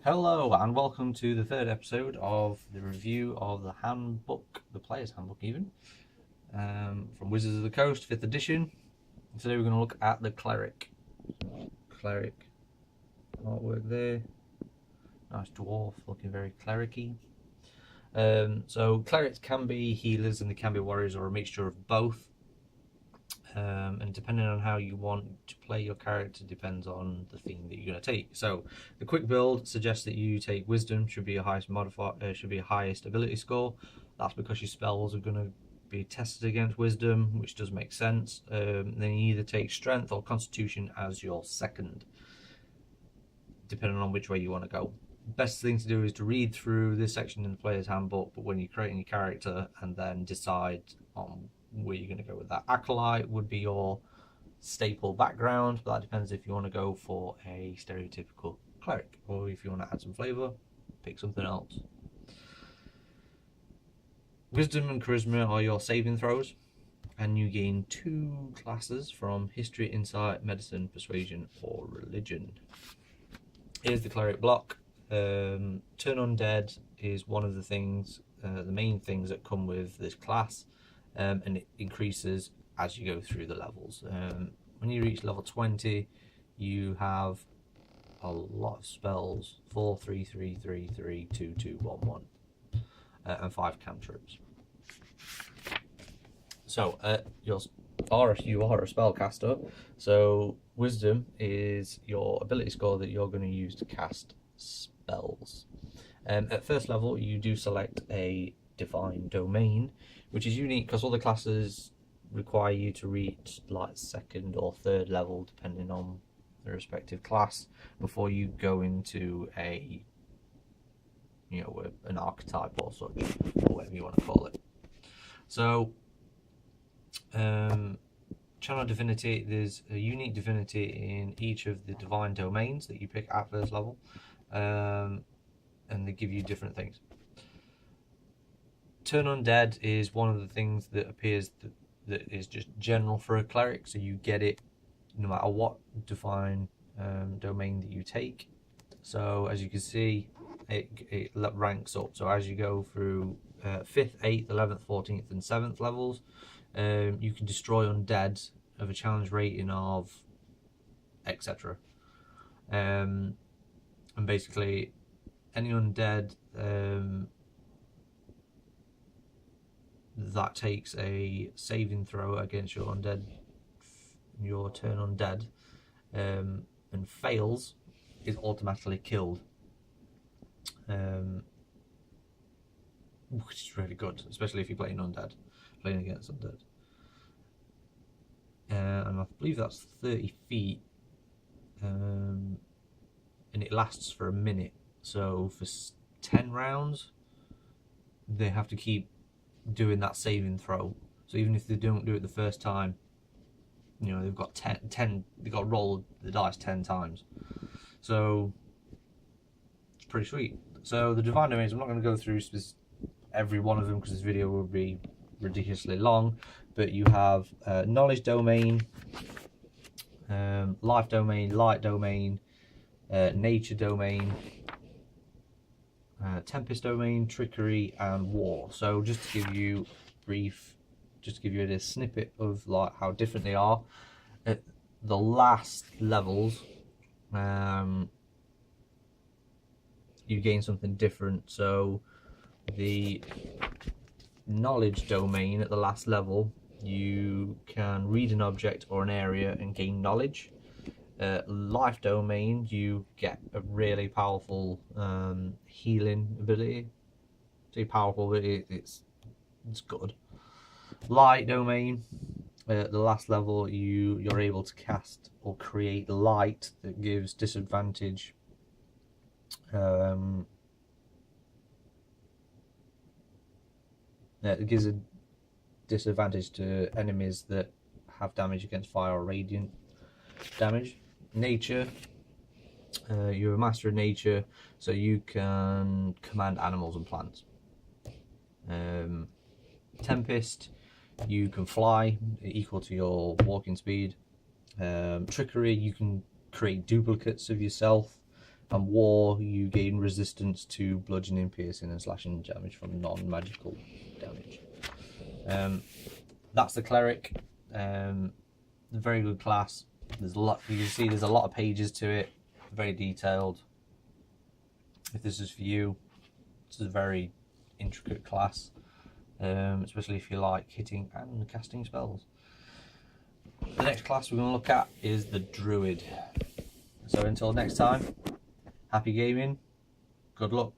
Hello and welcome to the third episode of the review of the Handbook, the Player's Handbook even, from Wizards of the Coast, 5th edition. Today we're going to look at the Cleric. Cleric artwork there. Nice dwarf, looking very cleric-y. So clerics can be healers and they can be warriors, or a mixture of both. And depending on how you want to play your character depends on the theme that you're going to take. So the quick build suggests that you take Wisdom, should be your highest modifier, should be your highest ability score. That's because your spells are going to be tested against Wisdom, which does make sense. Then you either take Strength or Constitution as your second, depending on which way you want to go. Best thing to do is to read through this section in the Player's Handbook, but when you're creating your character, and then decide on where you're going to go with that. Acolyte would be your staple background, but that depends if you want to go for a stereotypical cleric, or if you want to add some flavour, pick something else. Wisdom and Charisma are your saving throws, and you gain 2 classes from History, Insight, Medicine, Persuasion, or Religion. Here's the cleric block. Turn Undead is one of the things, the main things that come with this class. And it increases as you go through the levels. When you reach level 20, you have a lot of spells: 4, 3, 3, 3, 3, 2, 2, 1, 1, and 5 cantrips. So you are a spellcaster. So Wisdom is your ability score that you're going to use to cast spells. At first level, you do select a Divine Domain, which is unique because all the classes require you to reach like 2nd or 3rd level depending on the respective class before you go into a, an archetype or such, or whatever you want to call it. So Channel Divinity, there's a unique divinity in each of the divine domains that you pick at first level, and they give you different things. Turn Undead is one of the things that appears that is just general for a cleric, so you get it no matter what divine domain that you take. So as you can see, it ranks up. So as you go through 5th, 8th, 11th, 14th and 7th levels, you can destroy undead of a challenge rating of etc. And basically any undead that takes a saving throw against your undead, your turn undead, and fails, is automatically killed, which is really good, especially if you're playing against undead. And I believe that's 30 feet, and it lasts for a minute. So for 10 rounds, they have to keep doing that saving throw. So even if they don't do it the first time, they've got 10 they've got to roll the dice 10 times. So it's pretty sweet. So the divine domains, I'm not going to go through every one of them because this video will be ridiculously long, but you have knowledge domain, life domain, light domain, nature domain, tempest domain, trickery, and war. So just to give you a snippet of like how different they are. At the last levels, you gain something different. So the knowledge domain at the last level, you can read an object or an area and gain knowledge. Life domain, you get a really powerful healing ability. Say powerful, but it's good. Light domain, at the last level, you're able to cast or create light that gives disadvantage. It gives a disadvantage to enemies that have damage against fire or radiant damage. Nature, you're a master of nature, so you can command animals and plants. Tempest, you can fly, equal to your walking speed. Trickery, you can create duplicates of yourself And War, you gain resistance to bludgeoning, piercing, and slashing damage from non-magical damage. That's the Cleric. Very good class. There's a lot. You can see there's a lot of pages to it. Very detailed. If this is for you, it's a very intricate class, especially if you like hitting and casting spells. The next class we're going to look at is the Druid. So until next time, happy gaming, good luck.